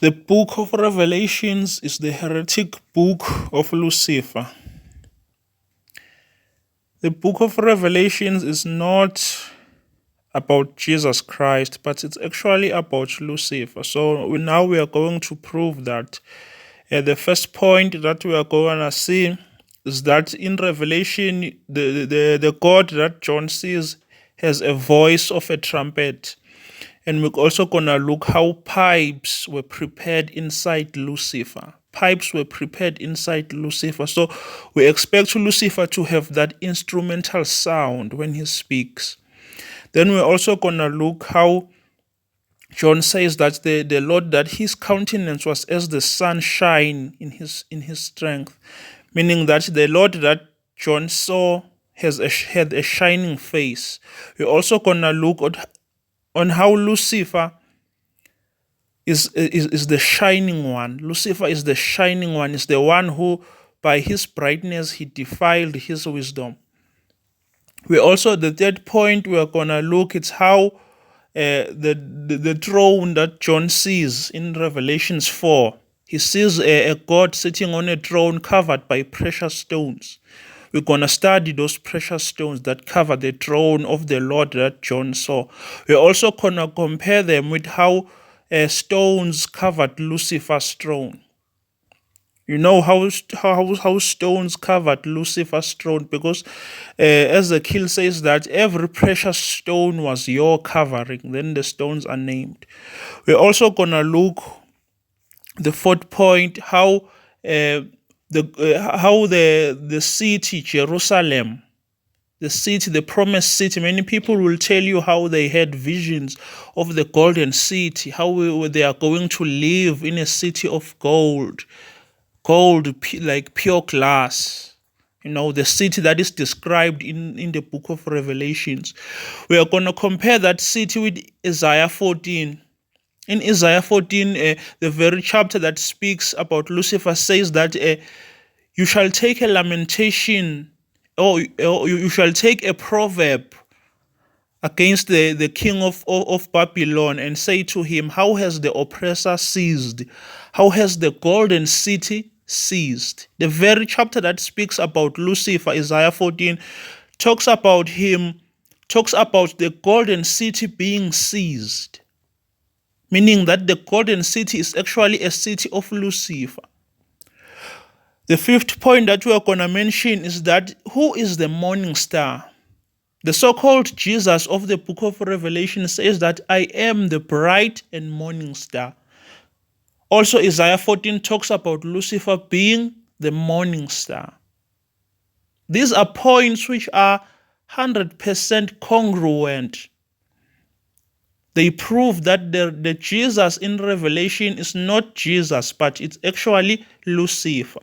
The book of Revelations is the heretic book of Lucifer. The book of Revelations is not about Jesus Christ, but it's actually about Lucifer. So now we are going to prove that. The first point that we are going to see is that in Revelation, the God that John sees has a voice of a trumpet. And we're also going to look how pipes were prepared inside Lucifer. Pipes were prepared inside Lucifer. So we expect Lucifer to have that instrumental sound when he speaks. Then we're also going to look how John says that the Lord, that his countenance was as the sunshine in his strength, meaning that the Lord that John saw had a shining face. We're also going to look on how Lucifer is the shining one. Lucifer is the shining one, is the one who by his brightness he defiled his wisdom. We also, the third point we are gonna look, it's how the throne that John sees in Revelations 4. He sees a God sitting on a throne covered by precious stones. We're going to study those precious stones that cover the throne of the Lord that John saw. We're also going to compare them with how stones covered Lucifer's throne. You know how stones covered Lucifer's throne, because Ezekiel says that every precious stone was your covering. Then the stones are named. We're also going to look, the fourth point, how the city Jerusalem, the city, the promised city. Many people will tell you how they had visions of the golden city, how they are going to live in a city of gold, like pure glass. You know, the city that is described in the book of Revelations. We are going to compare that city with Isaiah 14. In Isaiah 14, the very chapter that speaks about Lucifer says that you shall take a lamentation, or you shall take a proverb against the king of Babylon and say to him, how has the oppressor ceased? How has the golden city ceased? The very chapter that speaks about Lucifer, Isaiah 14, talks about the golden city being seized, meaning that the golden city is actually a city of Lucifer. The fifth point that we are going to mention is that who is the morning star? The so-called Jesus of the book of Revelation says that I am the bright and morning star. Also, Isaiah 14 talks about Lucifer being the morning star. These are points which are 100% congruent. They prove that the Jesus in Revelation is not Jesus, but it's actually Lucifer.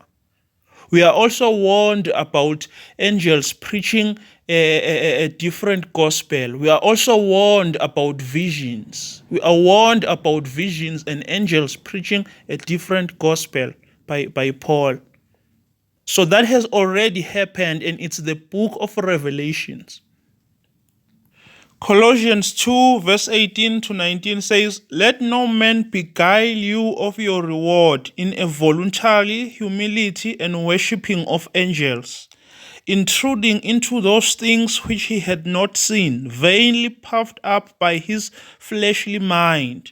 We are also warned about angels preaching a different gospel. We are also warned about visions. We are warned about visions and angels preaching a different gospel by Paul. So that has already happened, and it's the book of Revelations. Colossians 2 verse 18 to 19 says, let no man beguile you of your reward in a voluntary humility and worshipping of angels, intruding into those things which he had not seen, vainly puffed up by his fleshly mind,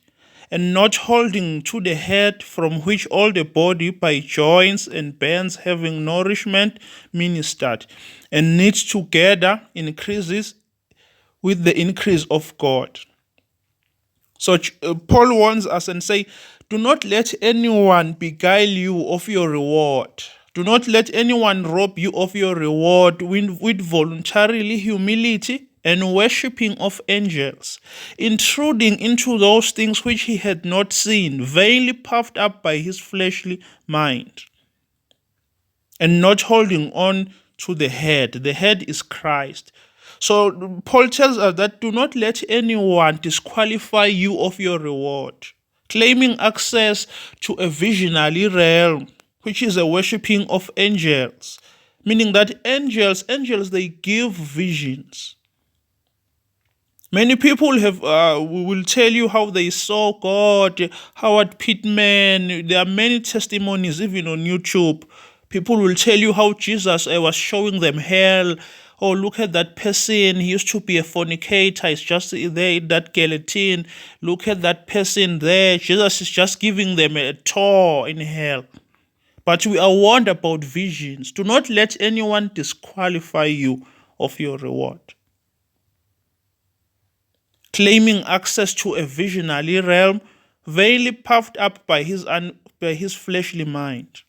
and not holding to the head, from which all the body by joints and bands having nourishment ministered, and knit together increases with the increase of God. So Paul warns us and say, do not let anyone beguile you of your reward. Do not let anyone rob you of your reward with voluntarily humility and worshipping of angels, intruding into those things which he had not seen, vainly puffed up by his fleshly mind, and not holding on to the head. The head is Christ. So Paul tells us that do not let anyone disqualify you of your reward, claiming access to a visionary realm, which is a worshipping of angels, meaning that angels, they give visions. Many people will tell you how they saw God, Howard Pittman. There are many testimonies, even on YouTube. People will tell you how Jesus was showing them hell. Oh, look at that person. He used to be a fornicator. He's just there in that guillotine. Look at that person there. Jesus is just giving them a tour in hell. But we are warned about visions. Do not let anyone disqualify you of your reward. Claiming access to a visionary realm, vainly puffed up by his fleshly mind.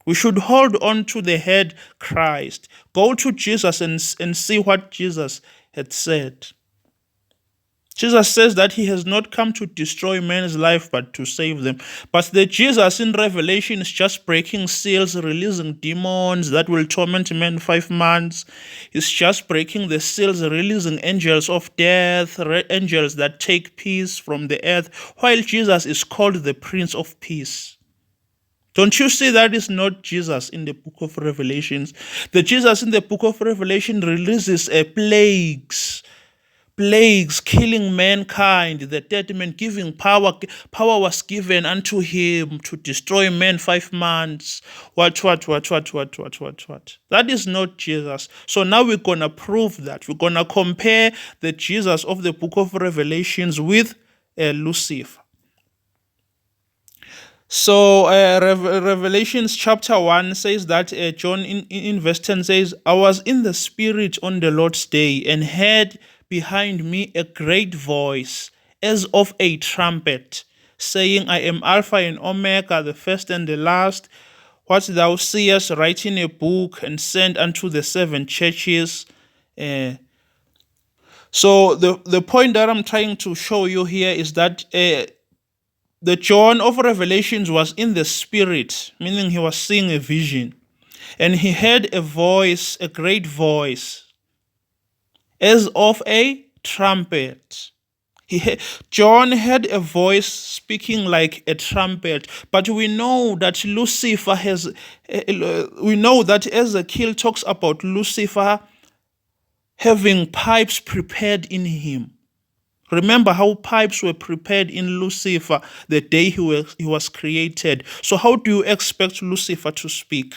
We should hold on to the head Christ. Go to Jesus and see what Jesus had said. Jesus says that he has not come to destroy man's life but to save them. But the Jesus in Revelation is just breaking seals, releasing demons that will torment men 5 months. He's just breaking the seals, releasing angels of death, angels that take peace from the earth, while Jesus is called the Prince of Peace. Don't you see that is not Jesus in the book of Revelations? The Jesus in the book of Revelation releases plagues killing mankind. The dead man giving power was given unto him to destroy men 5 months. What? That is not Jesus. So now we're gonna prove that. We're gonna compare the Jesus of the book of Revelations with Lucifer. So Revelations chapter 1 says that John in verse 10 says, I was in the spirit on the Lord's day and heard behind me a great voice as of a trumpet, saying, I am Alpha and Omega, the first and the last. What thou seest, write in a book and send unto the 7 churches. So the point that I'm trying to show you here is that the John of Revelations was in the spirit, meaning he was seeing a vision. And he heard a voice, a great voice, as of a trumpet. John heard a voice speaking like a trumpet. But we know that Lucifer we know that Ezekiel talks about Lucifer having pipes prepared in him. Remember how pipes were prepared in Lucifer the day he was created. So how do you expect Lucifer to speak?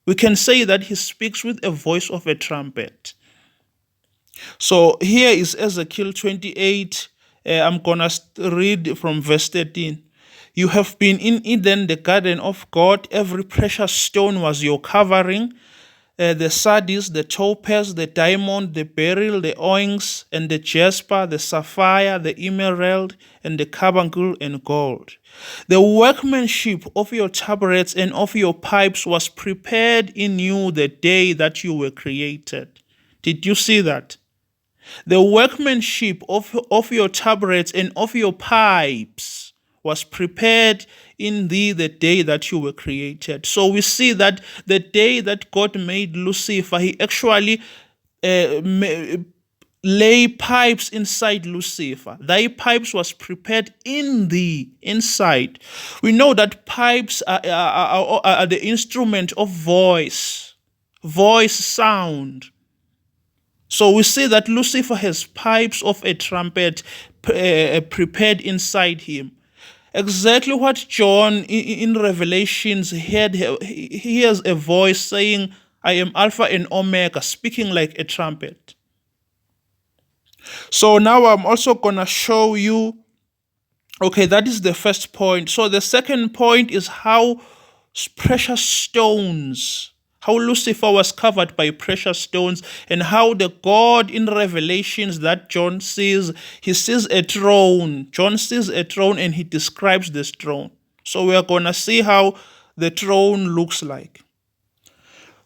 We can say that he speaks with a voice of a trumpet. So here is Ezekiel 28. I'm going to read from verse 13. You have been in Eden, the garden of God. Every precious stone was your covering. The sardius, the topaz, the diamond, the beryl, the onyx, and the jasper, the sapphire, the emerald, and the carbuncle and gold. The workmanship of your tabrets and of your pipes was prepared in you the day that you were created. Did you see that? The workmanship of your tabrets and of your pipes was prepared in thee the day that you were created. So we see that the day that God made Lucifer, he actually lay pipes inside Lucifer. Thy pipes was prepared in thee, inside. We know that pipes are the instrument of voice sound. So we see that Lucifer has pipes of a trumpet prepared inside him. Exactly what John in Revelations heard, he hears a voice saying, I am Alpha and Omega, speaking like a trumpet. So now I'm also going to show you, okay, that is the first point. So the second point is how precious stones, how Lucifer was covered by precious stones, and how the God in Revelations that John sees, he sees a throne. John sees a throne and he describes this throne. So we are going to see how the throne looks like.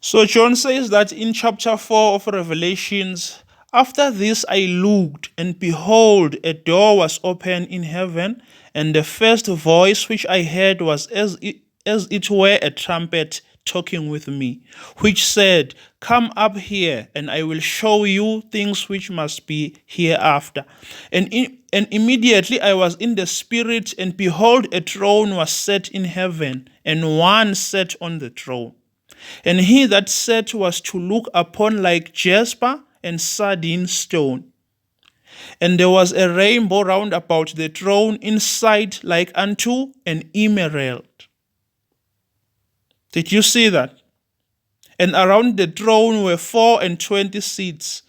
So John says that in chapter 4 of Revelations, after this I looked, and behold, a door was opened in heaven, and the first voice which I heard was as it were a trumpet talking with me, which said, Come up here, and I will show you things which must be hereafter. And immediately I was in the spirit, and behold, a throne was set in heaven, and one sat on the throne. And he that sat was to look upon like jasper and sardine stone. And there was a rainbow round about the throne, inside like unto an emerald. Did you see that? And around the throne were 24 seats.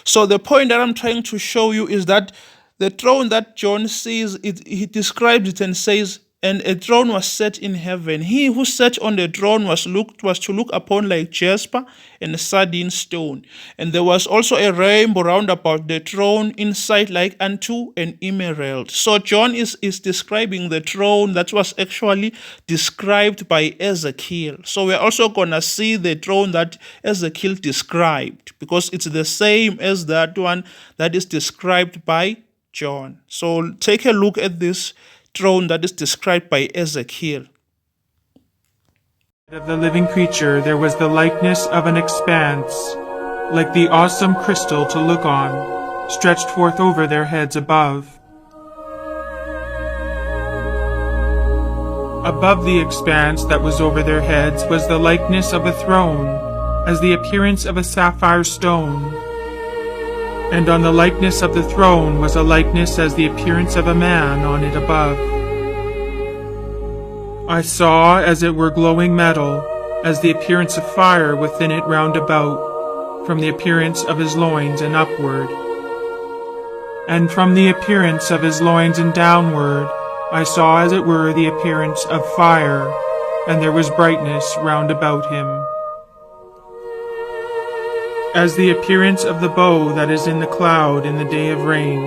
So the point that I'm trying to show you is that the throne that John sees, he describes it and says, and a throne was set in heaven. He who sat on the throne was to look upon like jasper and a sardine stone. And there was also a rainbow round about the throne, inside like unto an emerald. So John is describing the throne that was actually described by Ezekiel. So we're also gonna see the throne that Ezekiel described, because it's the same as that one that is described by John. So take a look at this throne that is described by Ezekiel. Of the living creature there was the likeness of an expanse, like the awesome crystal to look on, stretched forth over their heads above. Above the expanse that was over their heads was the likeness of a throne, as the appearance of a sapphire stone. And on the likeness of the throne was a likeness as the appearance of a man on it above. I saw as it were glowing metal, as the appearance of fire within it round about, from the appearance of his loins and upward. And from the appearance of his loins and downward, I saw as it were the appearance of fire, and there was brightness round about him. As the appearance of the bow that is in the cloud in the day of rain,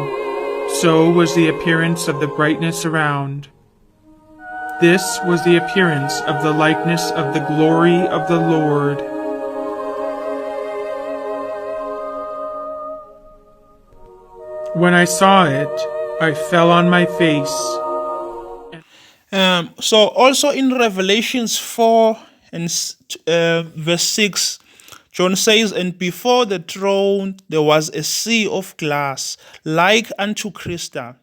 so was the appearance of the brightness around. This was the appearance of the likeness of the glory of the Lord. When I saw it, I fell on my face. So also in Revelations 4 and verse 6, John says, and before the throne there was a sea of glass, like unto crystal.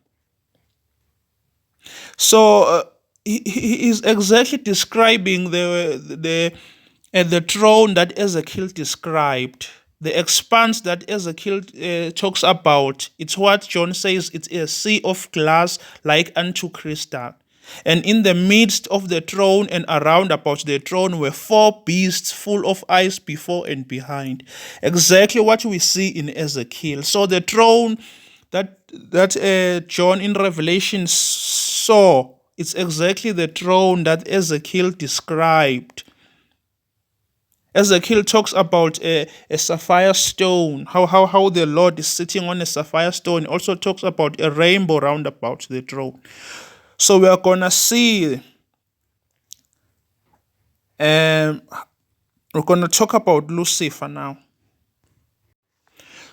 So he is exactly describing the throne that Ezekiel described. The expanse that Ezekiel talks about, it's what John says, it's a sea of glass like unto crystal. And in the midst of the throne and around about the throne were 4 beasts full of eyes before and behind. Exactly what we see in Ezekiel. So the throne that John in Revelation saw, it's exactly the throne that Ezekiel described. Ezekiel talks about a sapphire stone, how the Lord is sitting on a sapphire stone. He also talks about a rainbow round about the throne. So we are going to see, we're going to talk about Lucifer now.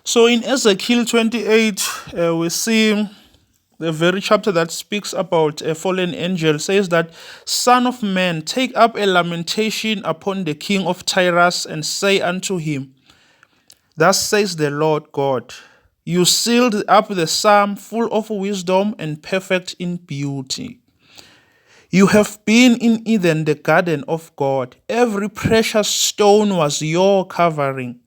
So in Ezekiel 28, we see the very chapter that speaks about a fallen angel, says that, Son of man, take up a lamentation upon the king of Tyrus and say unto him, Thus says the Lord God, you sealed up the psalm full of wisdom and perfect in beauty. You have been in Eden, the garden of God. Every precious stone was your covering.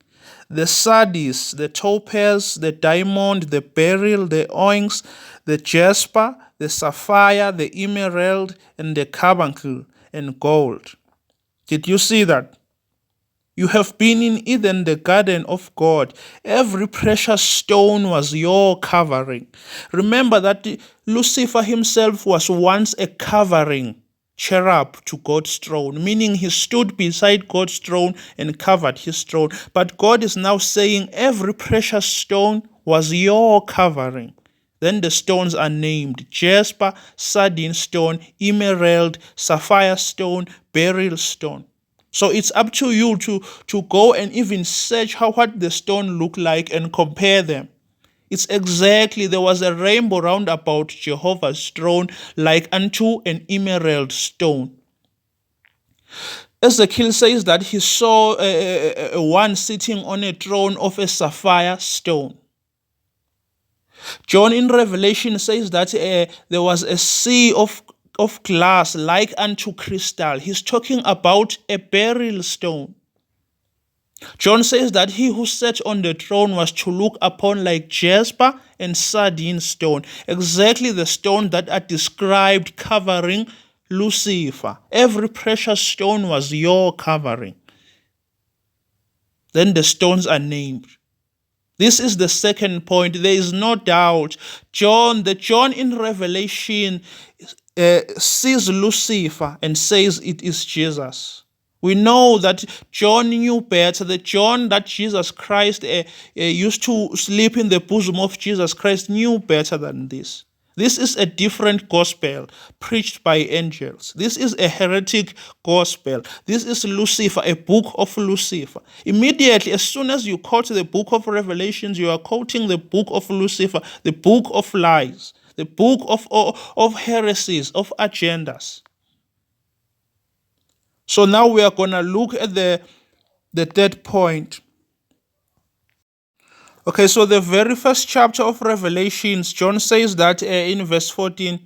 The sardius, the topaz, the diamond, the beryl, the onyx, the jasper, the sapphire, the emerald, and the carbuncle, and gold. Did you see that? You have been in Eden, the garden of God. Every precious stone was your covering. Remember that Lucifer himself was once a covering cherub to God's throne, meaning he stood beside God's throne and covered his throne. But God is now saying every precious stone was your covering. Then the stones are named jasper, sardine stone, emerald, sapphire stone, beryl stone. So it's up to you to go and even search what the stone look like and compare them. It's exactly, there was a rainbow round about Jehovah's throne like unto an emerald stone. Ezekiel says that he saw one sitting on a throne of a sapphire stone. John in Revelation says that there was a sea of glass like unto crystal. He's talking about a beryl stone. John says that he who sat on the throne was to look upon like jasper and sardine stone, exactly the stone that are described covering Lucifer. Every precious stone was your covering. Then the stones are named. This is the second point. There is no doubt. John in Revelation sees Lucifer and says it is Jesus. We know that John knew better. The John that Jesus Christ used to sleep in the bosom of Jesus Christ knew better than this. This is a different gospel preached by angels. This is a heretic gospel. This is Lucifer, a book of Lucifer. Immediately, as soon as you quote the book of Revelations, you are quoting the book of Lucifer, the book of lies, the book of heresies, of agendas. So now we are going to look at the third point. Okay, so the very first chapter of Revelations, John says that in verse 14,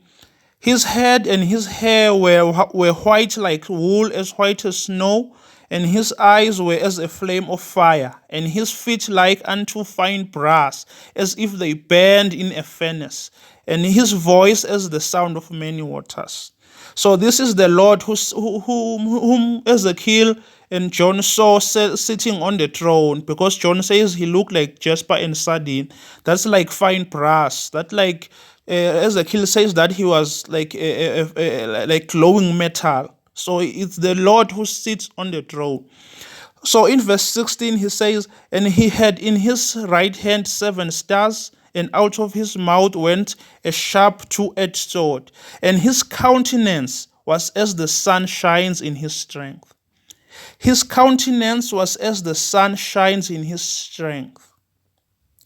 his head and his hair were white like wool, as white as snow, and his eyes were as a flame of fire, and his feet like unto fine brass, as if they burned in a furnace, and his voice as the sound of many waters. So this is the Lord whom Ezekiel and John saw sitting on the throne, because John says he looked like jasper and sardine. That's like fine brass. That like Ezekiel says that he was like like glowing metal. So it's the Lord who sits on the throne. So in verse 16 he says, and he had in his right hand 7 stars, and out of his mouth went a sharp two-edged sword, and his countenance was as the sun shines in his strength. His countenance was as the sun shines in his strength.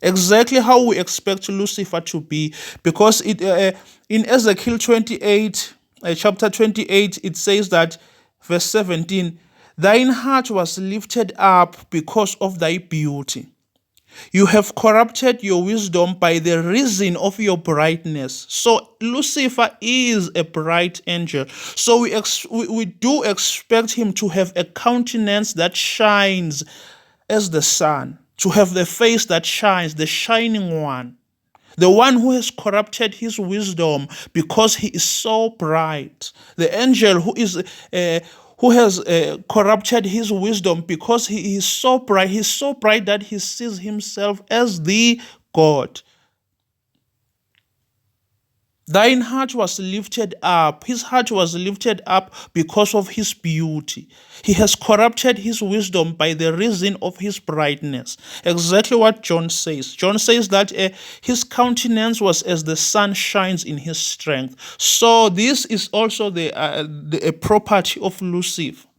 Exactly how we expect Lucifer to be, because it in Ezekiel 28, chapter 28, it says that, verse 17, thine heart was lifted up because of thy beauty. You have corrupted your wisdom by the reason of your brightness. So Lucifer is a bright angel. So we do expect him to have a countenance that shines as the sun, to have the face that shines, the shining one, the one who has corrupted his wisdom because he is so bright. The angel who has corrupted his wisdom because he is so bright. He's so bright that he sees himself as the God. Thine heart was lifted up. His heart was lifted up because of his beauty. He has corrupted his wisdom by the reason of his brightness. Exactly what John says. John says that his countenance was as the sun shines in his strength. So this is also the property of Lucifer.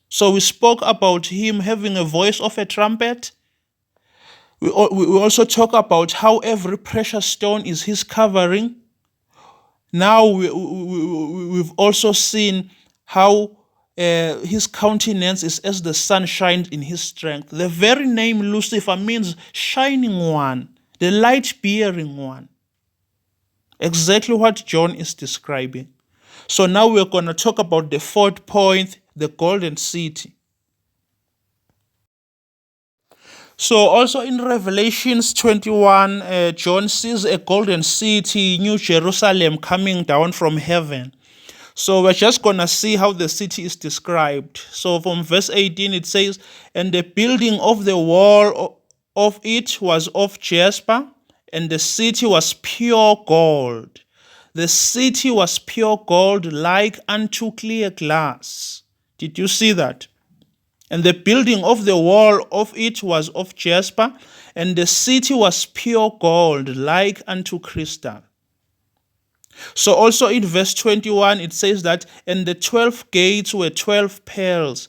So we spoke about him having a voice of a trumpet. We also talk about how every precious stone is his covering. Now we've also seen how his countenance is as the sun shines in his strength. The very name Lucifer means shining one, the light-bearing one. Exactly what John is describing. So now we're going to talk about the fourth point, the golden city. So also in Revelations 21, John sees a golden city, New Jerusalem, coming down from heaven. So we're just going to see how the city is described. So from verse 18 it says, and the building of the wall of it was of jasper, and the city was pure gold. The city was pure gold like unto clear glass. Did you see that? And the building of the wall of it was of jasper, and the city was pure gold, like unto crystal. So also in verse 21, it says that, and the 12 gates were 12 pearls.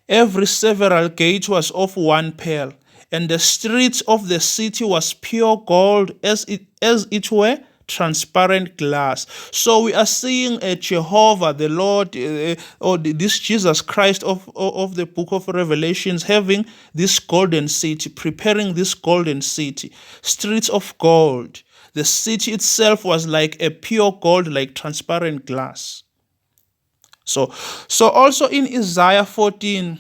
Every several gate was of 1 pearl, and the streets of the city was pure gold, as it were transparent glass. So we are seeing a Jehovah, the Lord, or this Jesus Christ of the book of Revelations, having this golden city, preparing this golden city, streets of gold. The city itself was like a pure gold, like transparent glass. So also in Isaiah 14,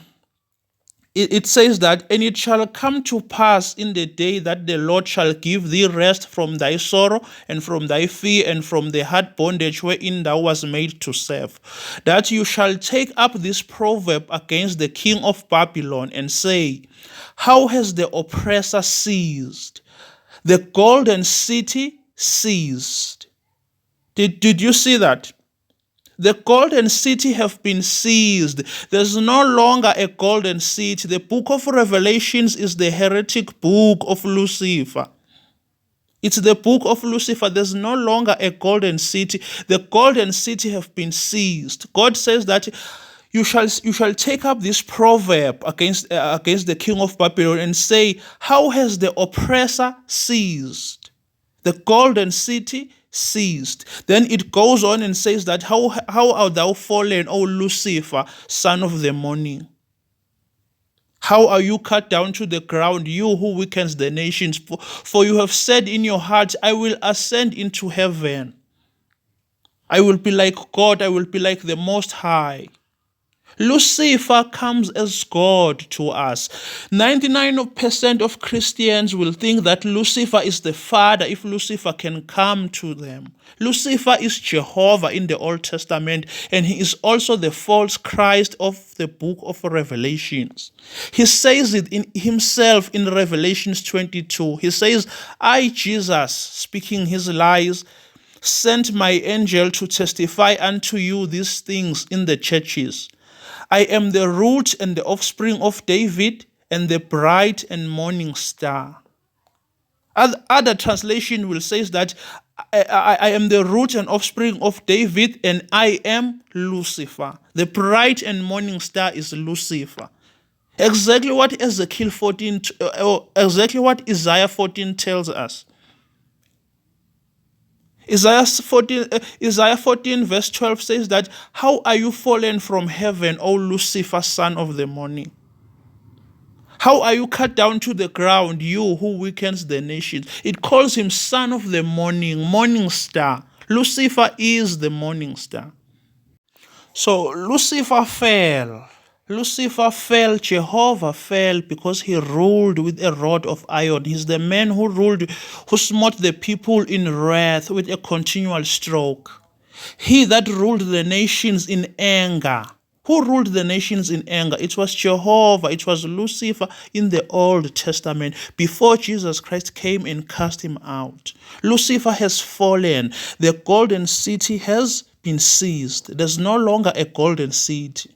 it says that, and it shall come to pass in the day that the Lord shall give thee rest from thy sorrow and from thy fear and from the hard bondage wherein thou wast made to serve, that you shall take up this proverb against the king of Babylon and say, how has the oppressor ceased? The golden city ceased. Did you see that? The golden city have been seized. There's no longer a golden city. The book of Revelations is the heretic book of Lucifer. It's the book of Lucifer. There's no longer a golden city. The golden city have been seized. God says that you shall take up this proverb against the king of Babylon and say, how has the oppressor ceased? The golden city ceased. Then it goes on and says that how art thou fallen, O Lucifer, son of the morning? How are you cut down to the ground, you who weakens the nations? For you have said in your heart, I will ascend into heaven. I will be like God, I will be like the Most High. Lucifer comes as God to us. 99% of Christians will think that Lucifer is the Father if Lucifer can come to them. Lucifer is Jehovah in the Old Testament, and he is also the false Christ of the book of Revelations. He says it in himself in Revelations 22. He says, I, Jesus, speaking his lies, sent my angel to testify unto you these things in the churches. I am the root and the offspring of David and the bright and morning star. Other translation will say that I am the root and offspring of David and I am Lucifer. The bright and morning star is Lucifer. Exactly what Isaiah 14 tells us. Isaiah 14 verse 12 says that, how are you fallen from heaven, O Lucifer, son of the morning? How are you cut down to the ground, you who weakens the nations? It calls him son of the morning, morning star. Lucifer is the morning star. So Lucifer fell. Lucifer fell, Jehovah fell because he ruled with a rod of iron. He's the man who smote the people in wrath with a continual stroke. He that ruled the nations in anger. Who ruled the nations in anger? It was Jehovah. It was Lucifer in the Old Testament before Jesus Christ came and cast him out. Lucifer has fallen. The golden city has been seized. There's no longer a golden city.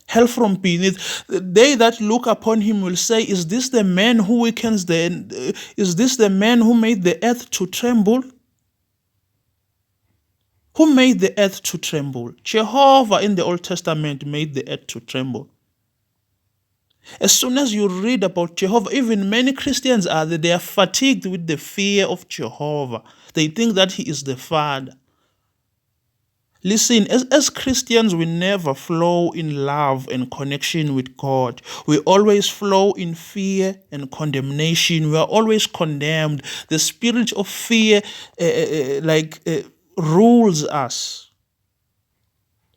Hell from beneath. They that look upon him will say, is this the man who weakens is this the man who made the earth to tremble? Who made the earth to tremble? Jehovah in the Old Testament made the earth to tremble. As soon as you read about Jehovah, even many Christians they are fatigued with the fear of Jehovah. They think that he is the Father. Listen, as Christians, we never flow in love and connection with God. We always flow in fear and condemnation. We are always condemned. The spirit of fear rules us.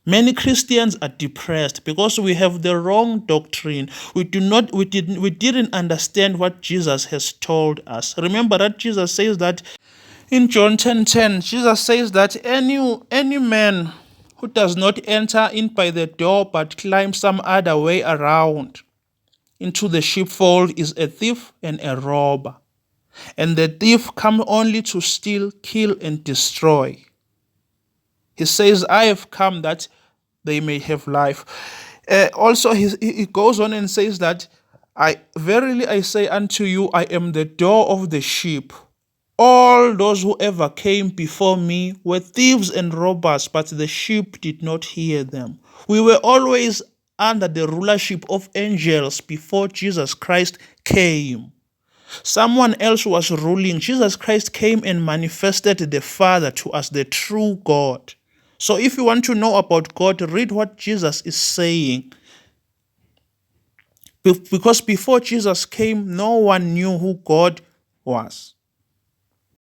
Many Christians are depressed because we have the wrong doctrine. We didn't understand what Jesus has told us. Remember that Jesus says that in John 10:10, Jesus says that any man who does not enter in by the door but climb some other way around into the sheepfold is a thief and a robber. And the thief comes only to steal, kill, and destroy. He says, I have come that they may have life. Also, he goes on and says that, verily I say unto you, I am the door of the sheep. All those who ever came before me were thieves and robbers, but the sheep did not hear them. We were always under the rulership of angels before Jesus Christ came. Someone else was ruling. Jesus Christ came and manifested the Father to us, the true God. So if you want to know about God, read what Jesus is saying. Because before Jesus came, no one knew who God was.